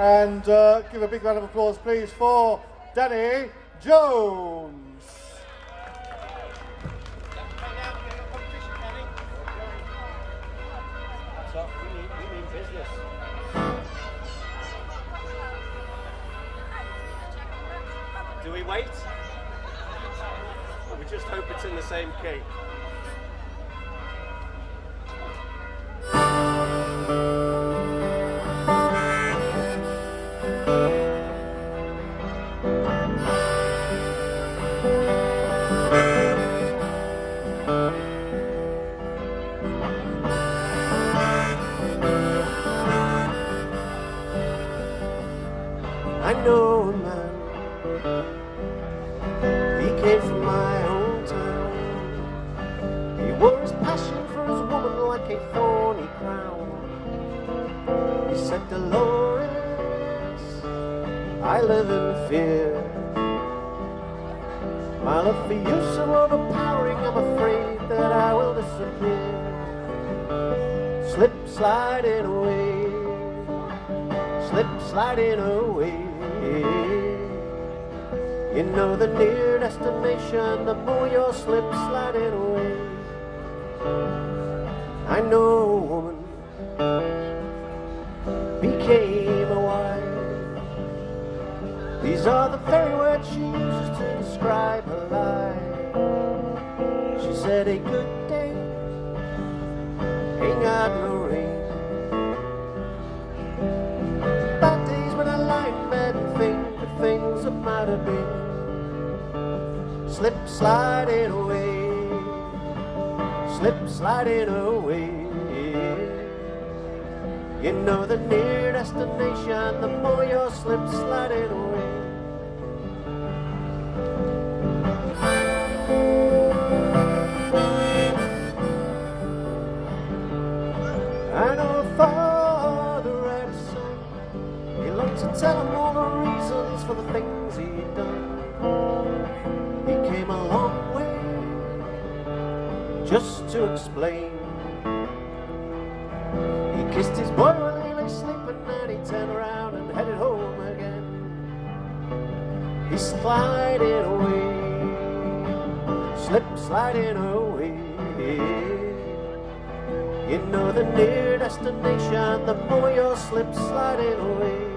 And give a big round of applause, please, for Danny Jones. We mean business. Do we wait? We just hope it's in the same key. I know a man, he came from my hometown. He wore his passion for his woman like a thorny crown. He said, Dolores, I live in fear. My love for you so overpowering, I'm afraid that I will disappear. Slip sliding away, slip sliding away. You know the near destination, the more you're slip sliding away. I know a woman became a wife. These are the very words she uses to describe her life. She said a good day ain't got no rain. Bad days when I lie in bed and think of things that might have been. Slip sliding away, slip sliding away. You know the near destination, the more you're slip sliding away. I know a father had a son. He loved to tell him all the reasons for the things he'd done. He came a long way just to explain. He kissed his boy while he lay sleeping, and he turned around and headed home again. He's sliding away, slip sliding away. You know the near destination, the more you're slip sliding away.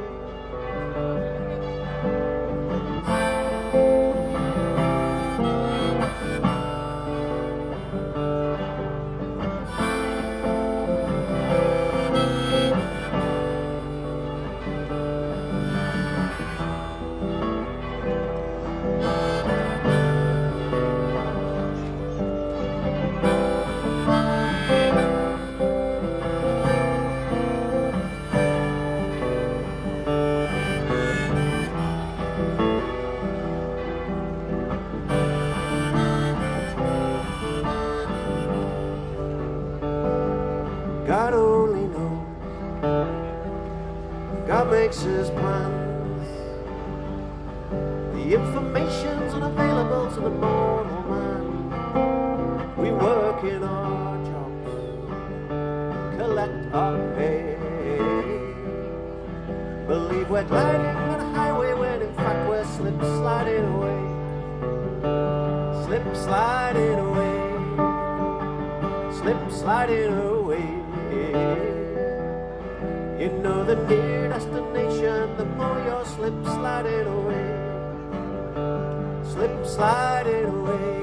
God only knows, God makes his plans. The information's unavailable to the mortal man. We work in our jobs, collect our pay. Believe we're gliding on a highway when in fact we're slip sliding away. Slip sliding away, slip sliding away. You know the near destination, the more you're slip sliding away. Slip sliding away,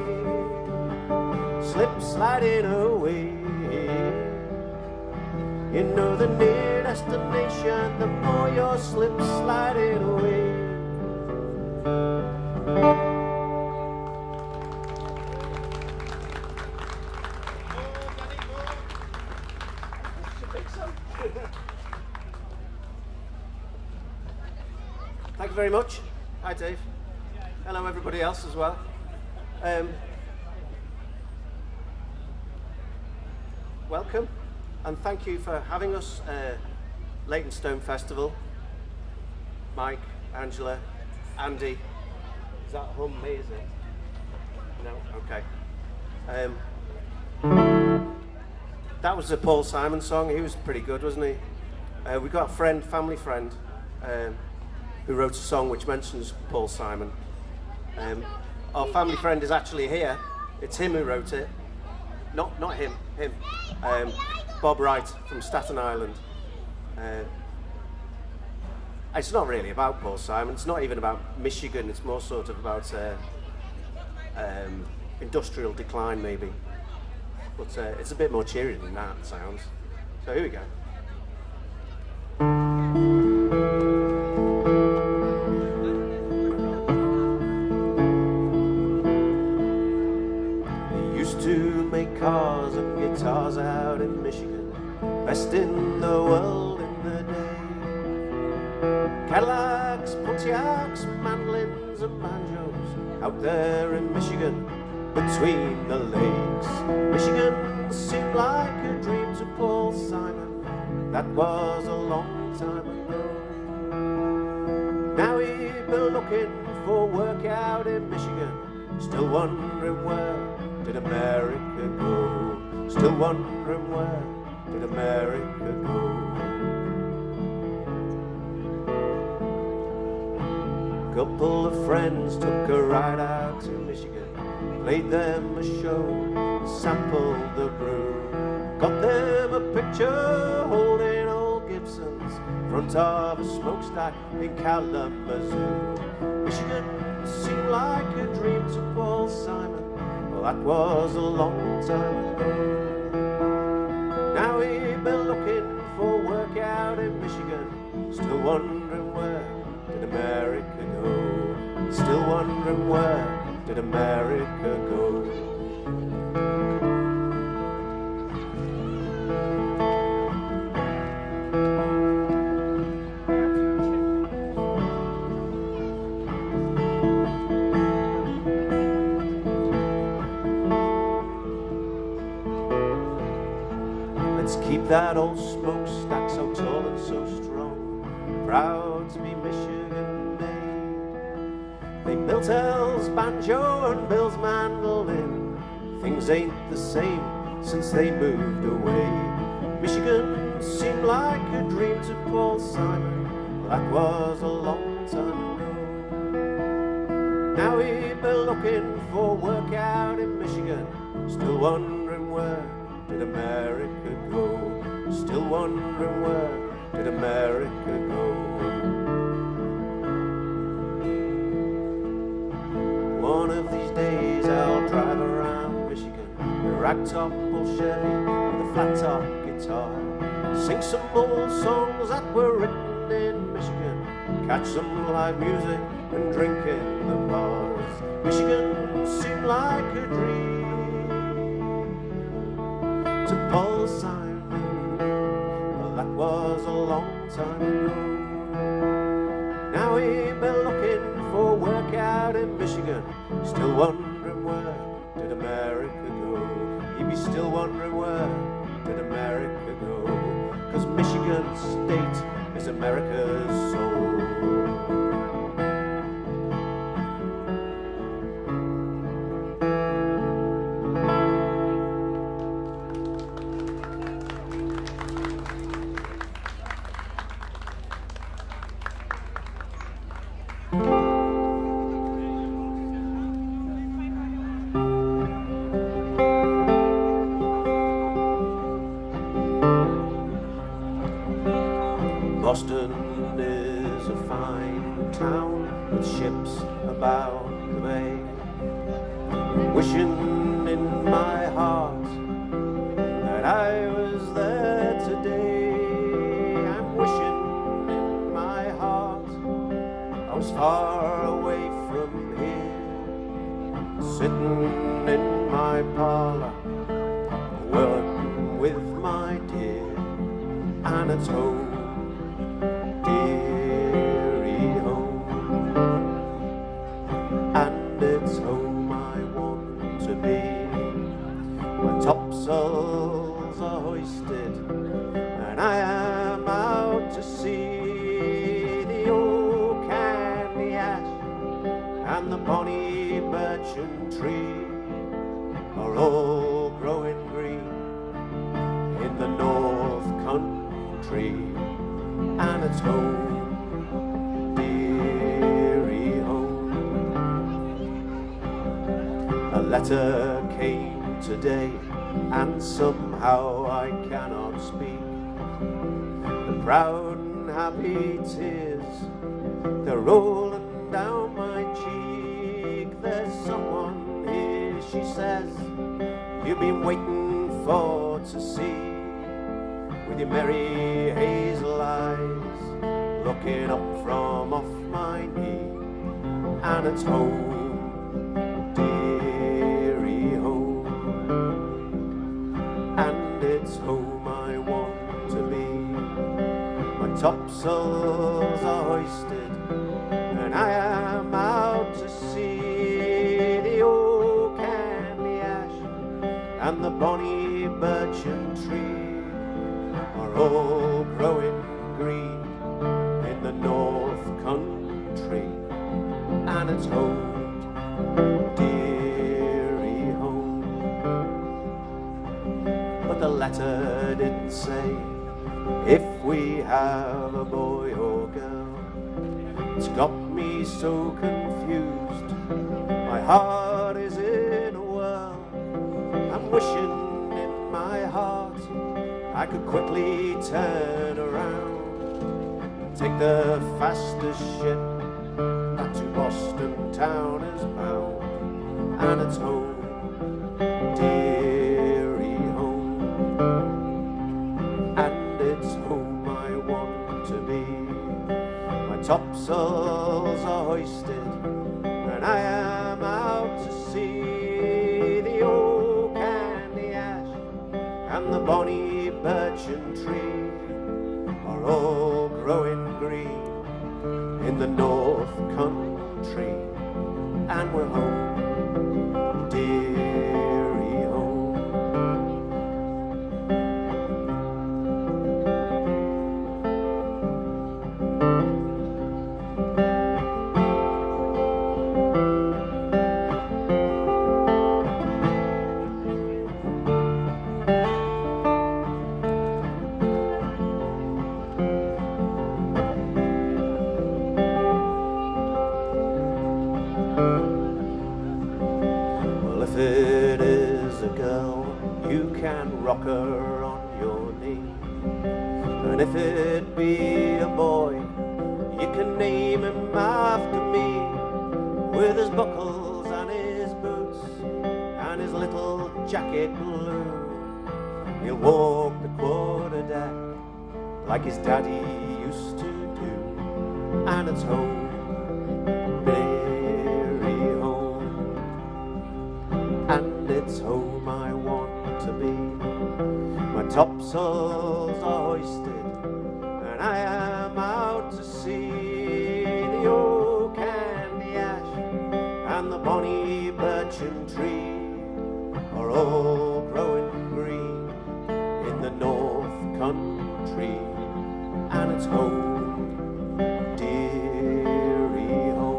slip sliding away. You know the near destination, the more you're slip sliding away. Thank you very much. Hi, Dave. Hello, everybody else as well. Welcome, and thank you for having us, Leytonstone Festival. Mike, Angela, Andy. Is that hum me, is it? No? Okay. That was a Paul Simon song. He was pretty good, wasn't he? We got a friend, family friend, who wrote a song which mentions Paul Simon. Our family friend is actually here. It's him who wrote it. Not him. Bob Wright from Staten Island. It's not really about Paul Simon. It's not even about Michigan. It's more sort of about industrial decline, maybe. But it's a bit more cheery than that, it sounds. So here we go. They used to make cars and guitars out in Michigan, best in the world in the day. Cadillacs, Pontiacs, mandolins and banjos out there in Michigan, between the lakes. Michigan seemed like a dream to Paul Simon. That was a long time ago. Now he'd been looking for work out in Michigan, still wondering where did America go? Still wondering where did America go? Couple of friends took a ride out to Michigan, played them a show, sampled the brew, got them a picture holding old Gibsons, front of a smokestack in Kalamazoo. Michigan seemed like a dream to Paul Simon. Well, that was a long time ago. Now he'd been looking for work out in Michigan, still wondering where did America go? Still wondering where did America go? Let's keep that old smokestack so tall and so strong, proud to be Michigan made. They built Elle's banjo and Bill's mandolin. Things ain't the same since they moved away. Michigan seemed like a dream to Paul Simon. That was a long time ago. Now he'd been looking for work out in Michigan, still wondering where did America go? Still wondering where did America go? One of these days I'll drive around Michigan, a ragtop old Chevy with a flat top guitar, sing some old songs that were written in Michigan, catch some live music and drink in the bars. Michigan seemed like a dream to Paul Simon. Well, that was a long time ago. Now he'd been looking for work out in Michigan, still wondering where did America go? He'd be still wondering where did America go? 'Cause Michigan state is America's soul. Boston is a fine town with ships about the bay. Wishing in my heart that I was there today. I'm wishing in my heart I was far away from here, sitting in my parlor, working with my dear, and it's home. Dearie home, and it's home I want to be, where topsails are hoisted and I am out to sea. The oak and the ash and the bonny birchen tree are all growing green in the North Country. And it's home, letter came today, and somehow I cannot speak. The proud and happy tears, they're rolling down my cheek. There's someone here, she says, you've been waiting for to see, with your merry hazel eyes, looking up from off my knee. And it's home, dearie home, and it's home I want to be. My topsails are hoisted, and I am out to sea. The oak and the ash and the bonny birchen tree are all growing green in the north country. And it's home, dearie home. But the letter didn't say if we have a boy or girl. It's got me so confused, my heart is in a whirl. I'm wishing in my heart I could quickly turn around and take the fastest ship that to Boston town is bound. And it's home, dearie home, and it's home I want to be. My topsails are hoisted, and I am out to sea. The oak and the ash and the bonny birchen tree are all growing green in the north country. And we're home, dearie home. Well, if it is a girl, you can rock her on your knee. And if it be a boy, you can name him after me. With his buckles and his boots and his little jacket blue, he'll walk the quarter deck like his daddy used to do. And it's home, dearie home, and it's home I want to be. My topsails are hoisted, and I am out to sea. The oak and the ash and the bonny birchen tree are all growing green in the north country. And it's home, dearie home.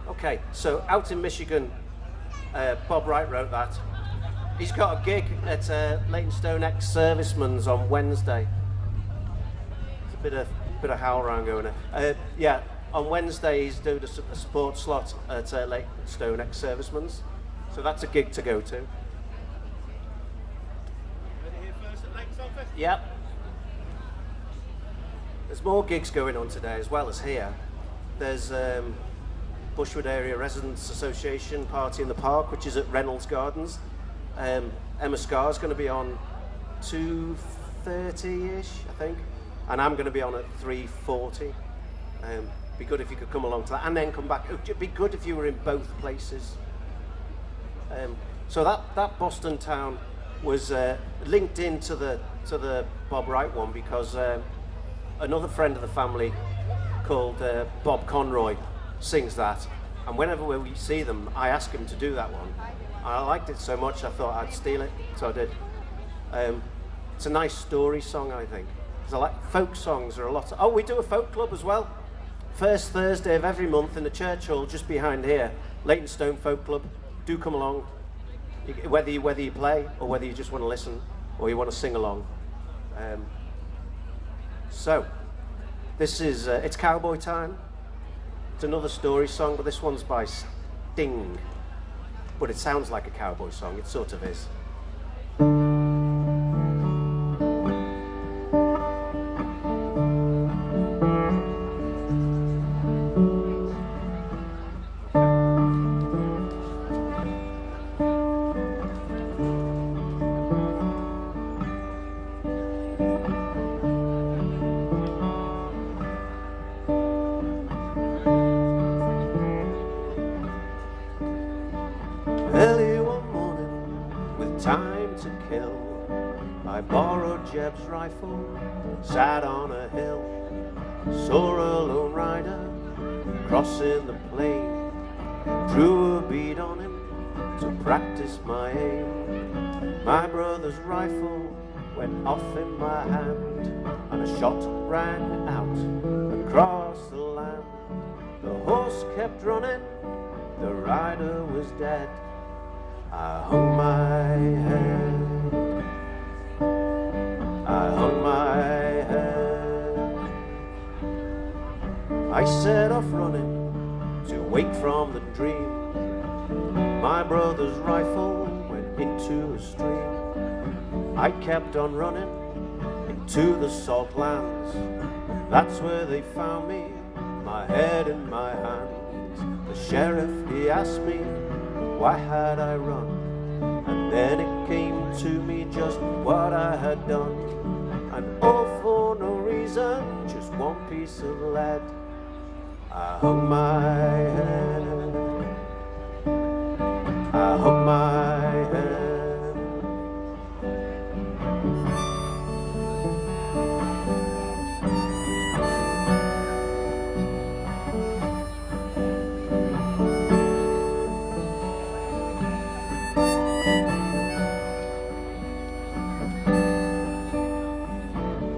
Okay, so out in Michigan, Bob Wright wrote that. He's got a gig at Leytonstone ex-servicemen's on Wednesday. There's a bit of howl around going there. Yeah, on Wednesday he's doing a support slot at Leytonstone ex-servicemen's. So that's a gig to go to. Ready here first at Leytonstone Festival? Yep. There's more gigs going on today as well as here. There's Bushwood Area Residents Association Party in the Park, which is at Reynolds Gardens. Emma Scar's going to be on 2:30ish, I think, and I'm going to be on at 3:40. Be good if you could come along to that and then come back. It'd be good if you were in both places. So that Boston town was linked into the Bob Wright one because another friend of the family called Bob Conroy sings that, and whenever we see them I ask him to do that one, I liked it so much I thought I'd steal it, so I did. It's a nice story song, I think. Because I like folk songs are a lot. Oh, we do a folk club as well. First Thursday of every month in the church hall just behind here. Leytonstone Folk Club. Do come along. Whether you play or whether you just want to listen or you want to sing along. So, this is it's Cowboy Time. It's another story song, but this one's by Sting. But it sounds like a cowboy song. It sort of is. Early one morning, with time to kill, I borrowed Jeb's rifle, sat on a hill, saw a lone rider crossing the plain, drew a bead on him to practice my aim. My brother's rifle went off in my hand, and a shot rang out across the land. The horse kept running, the rider was dead. I hung my head, I hung my head. I set off running to wake from the dream. My brother's rifle went into a stream. I kept on running into the salt lands. That's where they found me, my head in my hands. The sheriff, he asked me, why had I run? And then it came to me just what I had done. And all for no reason, just one piece of lead. I hung my head, I hung my head.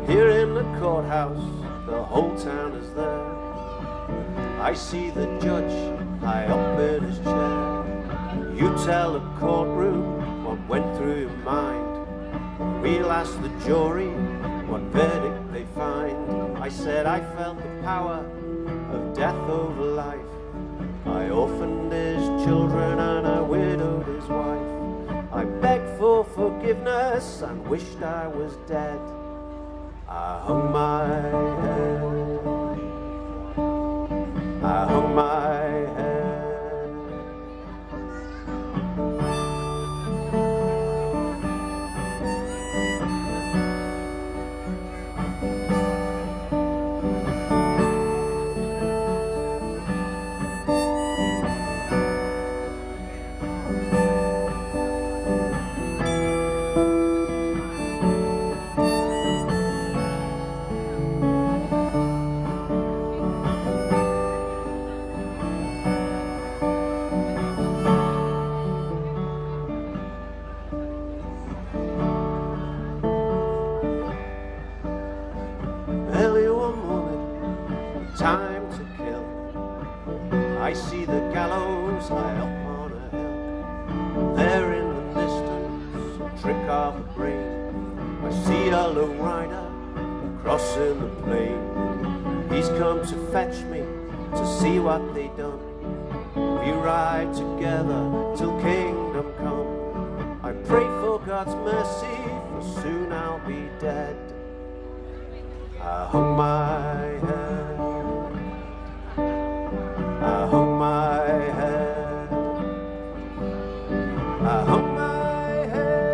Here in the courthouse, the whole town is there. I see the judge high up in his chair. You tell the courtroom what went through your mind. We'll ask the jury what verdict they find. I said I felt the power of death over life. I orphaned his children and I widowed his wife. I begged for forgiveness and wished I was dead. I hung my head, I hung my head. Early one morning, time to kill. I see the gallows high up on a hill. There in the distance, a trick of a brain. I see a lone rider crossing the plain. He's come to fetch me to see what they done. We ride together till kingdom come. I pray for God's mercy, for soon I'll be dead. I hung my head, I hung my head, I hung my head.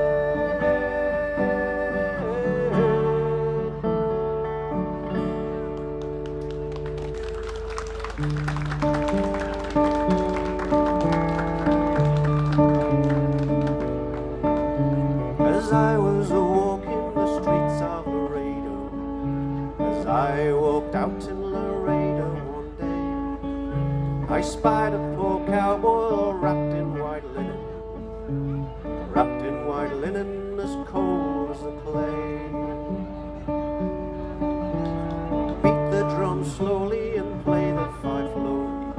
As I was walking the streets of Laredo, as I walked out in Laredo one day, I spied a poor cowboy all wrapped in white linen. linen as cold as the clay. Beat the drum slowly and play the fife lowly.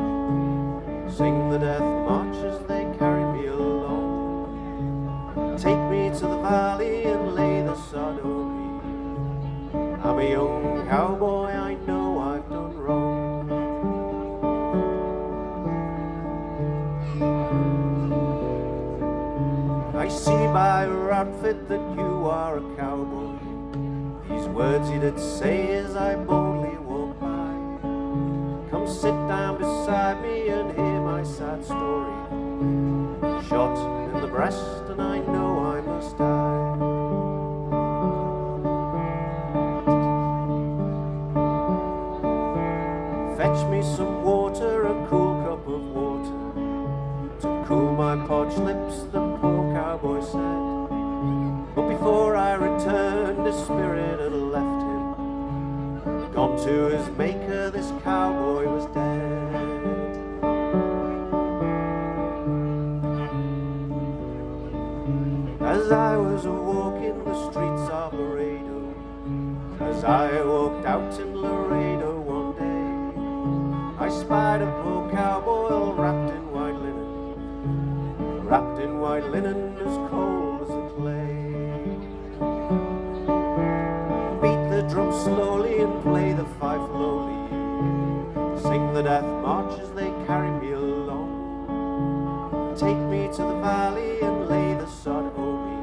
Sing the death march as they carry me along. Take me to the valley and lay the sod over me. I'm a young cowboy, I know I've done wrong. I see by your outfit that you are a cowboy. These words you did say as I boldly walk by. Come sit down beside me and hear my sad story. Shot in the breast and I know I must die. Fetch me some water, a cool cup of water, to cool my parched lips, the poor cowboy said. But before I returned, his spirit had left him. Gone to his maker, this cowboy was dead. As I was walking the streets of Laredo, as I walked out in Laredo one day, I spied a poor cowboy all wrapped in white linen as cold as the clay. Beat the drum slowly and play the fife lowly. Sing the death march as they carry me along. Take me to the valley and lay the sod over me.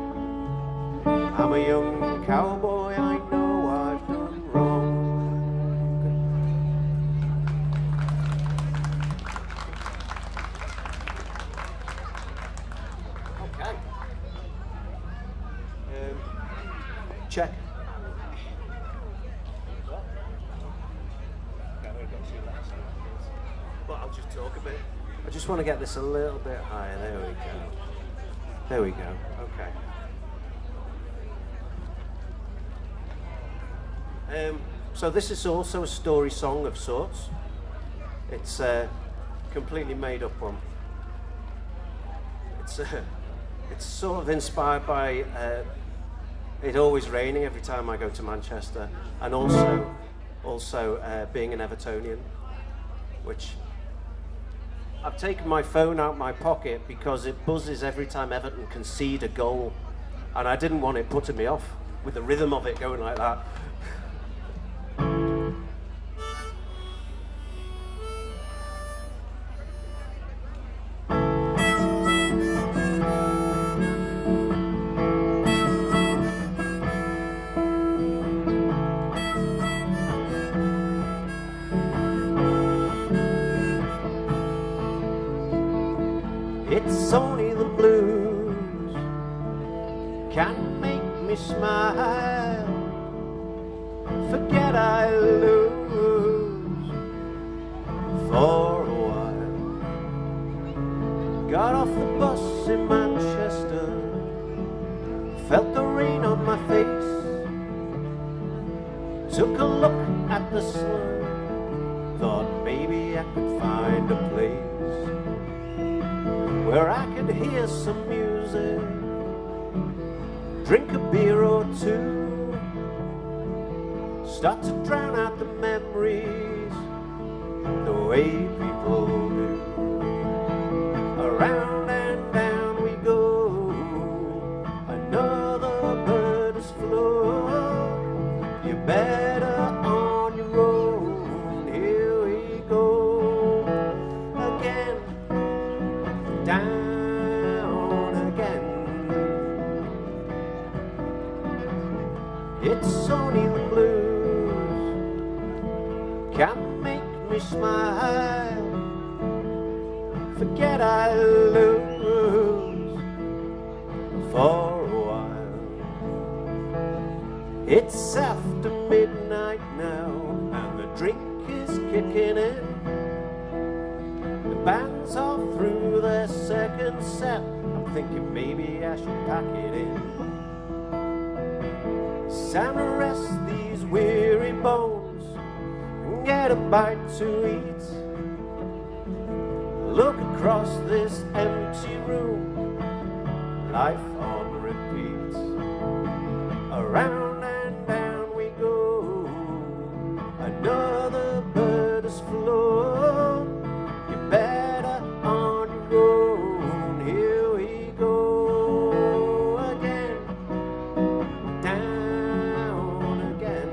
I'm a young cowboy, I know I've done wrong. Okay. Check. Well, I'll just talk a bit. I just want to get this a little bit higher. There we go. There we go. Okay. So this is also a story song of sorts. It's a completely made up one. It's sort of inspired by it always raining every time I go to Manchester, and also being an Evertonian, which I've taken my phone out my pocket because it buzzes every time Everton concede a goal, and I didn't want it putting me off with the rhythm of it going like that. It's only the blues can make me smile. Forget I lose for a while. Got off the bus in Manchester, felt the rain on my face, took a look at the sun, thought maybe I could find a place where I could hear some music, drink a beer or two, start to drown out the memories the way people do. Around and down we go, another bird has flown. You're better on your own. Here we go again. Down again. It's only the blues can make me smile. Forget I lose for a while. It's after midnight now, and the drink is kicking in. The bands are through their second set. I'm thinking maybe I should pack it in. Time to rest these weary bones and get a bite to eat. Look across this empty room, life on repeat. Round and down we go, another bird has flown. You're better on your own. Here we go again, down again.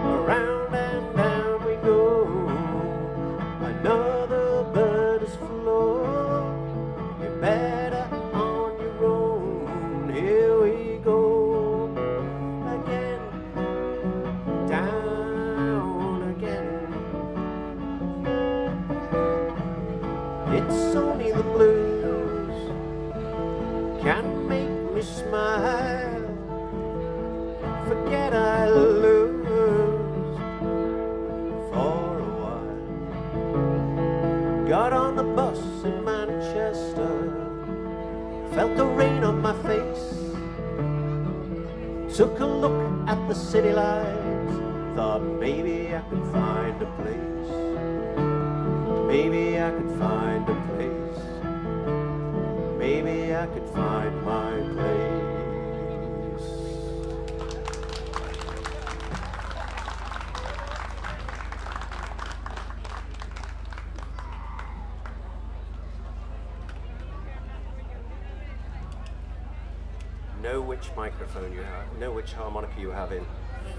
Around and down we go, another bird has flown. You're better on your own. Here we go again, down again. It's only the blues can make me smile. Forget I lose for a while. Got on the bus in Manchester, felt the rain on my face, took a look at the city lights, thought maybe I could find a place, maybe I could find a place, maybe I could find my place. Know which microphone you have, know which harmonica you have in.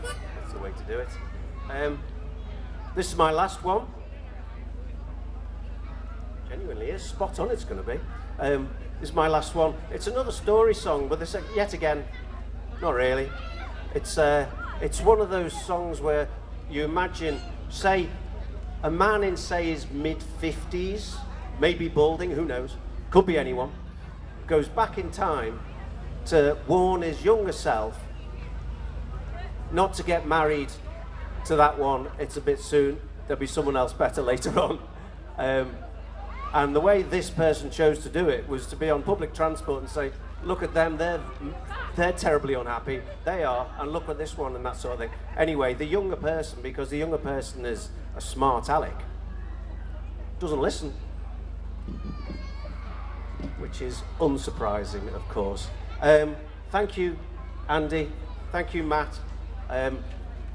That's the way to do it. This is my last one. Genuinely is spot on. It's going to be. This is my last one. It's another story song, but this yet again, not really. It's one of those songs where you imagine, say, a man in say his mid-50s, maybe balding, who knows, could be anyone, goes back in time to warn his younger self not to get married to that one. It's a bit soon. There'll be someone else better later on. And the way this person chose to do it was to be on public transport and say, look at them, they're terribly unhappy. They are, and look at this one, and that sort of thing. Anyway, the younger person, because the younger person is a smart aleck, doesn't listen, which is unsurprising, of course. Thank you, Andy. Thank you, Matt.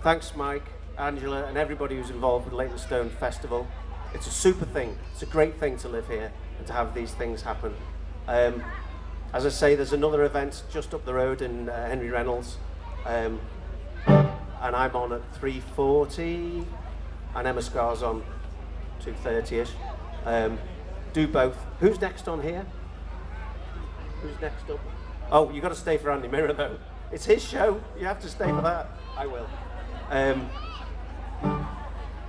Thanks, Mike, Angela, and everybody who's involved with Leytonstone Festival. It's a super thing. It's a great thing to live here and to have these things happen. As I say, there's another event just up the road in Henry Reynolds, and I'm on at 3:40, and Emma Scar's on 2:30ish. Do both. Who's next on here? Who's next up? Oh, you got to stay for Andy Mirror though. It's his show. You have to stay for that. I will.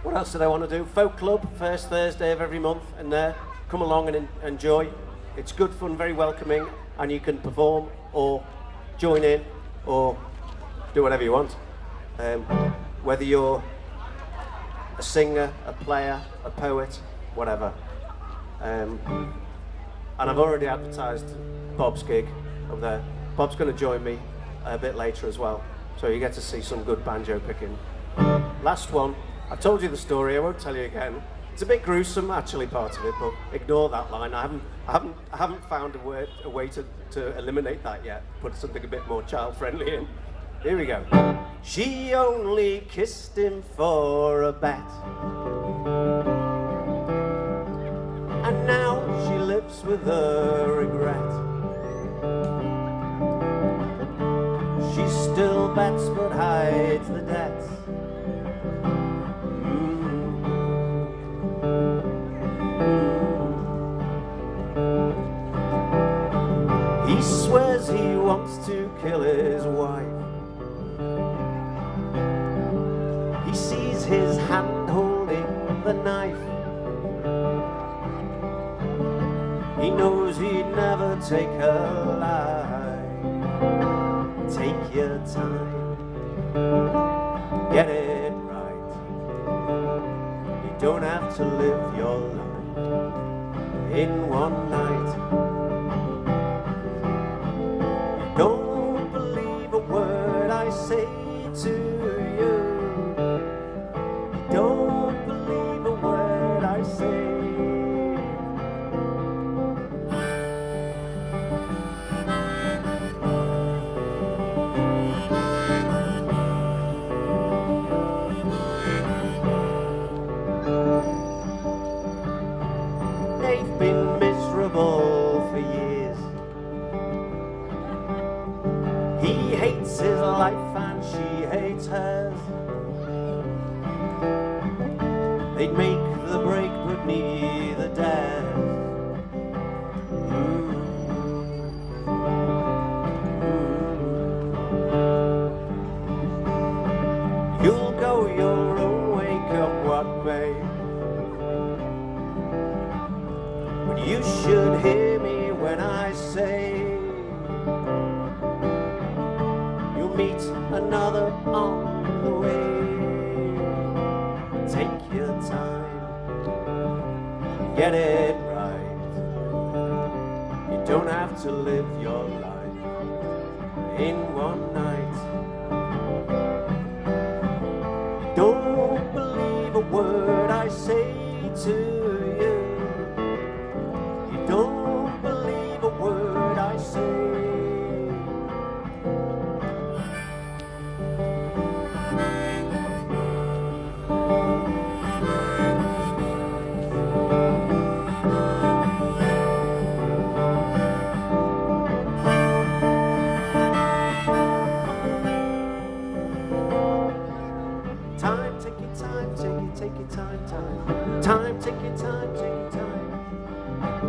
What else did I want to do? Folk Club, first Thursday of every month, and come along and enjoy. It's good fun, very welcoming, and you can perform or join in or do whatever you want. Whether you're a singer, a player, a poet, whatever. And I've already advertised Bob's gig up there. Bob's going to join me a bit later as well, so you get to see some good banjo picking. Last one. I've told you the story. I won't tell you again. It's a bit gruesome, actually, part of it, but ignore that line. I haven't found a way to eliminate that yet. Put something a bit more child-friendly in. Here we go. She only kissed him for a bet, and now she lives with a regret. She still bets but hides the debts. He swears he wants to kill his wife. He sees his hand holding the knife. He knows he'd never take her life. Take your time, get it right. You don't have to live your life in one night. You don't They'd make the break but neither dared. You'll go your own way, come what may, but you should hear me when I say you'll meet another on the way. Take your time, get it right. You don't have to live your life in one night. Don't believe a word I say to you. You don't believe a word I say. Time, take your time, take your time, time. Time, take your time, take your time.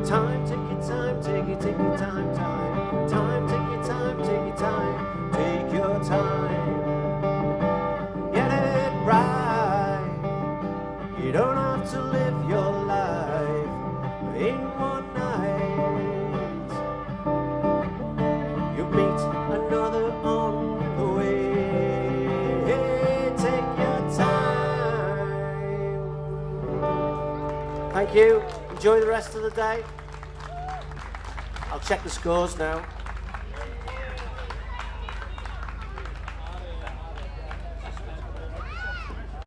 Time, take your time, take your time, time. Time, take your time, take your time. Take your time. Get it right. You don't have to live your life in one night. You meet another on the way. Take your time. Thank you. Enjoy the rest of the day. I'll check the scores now.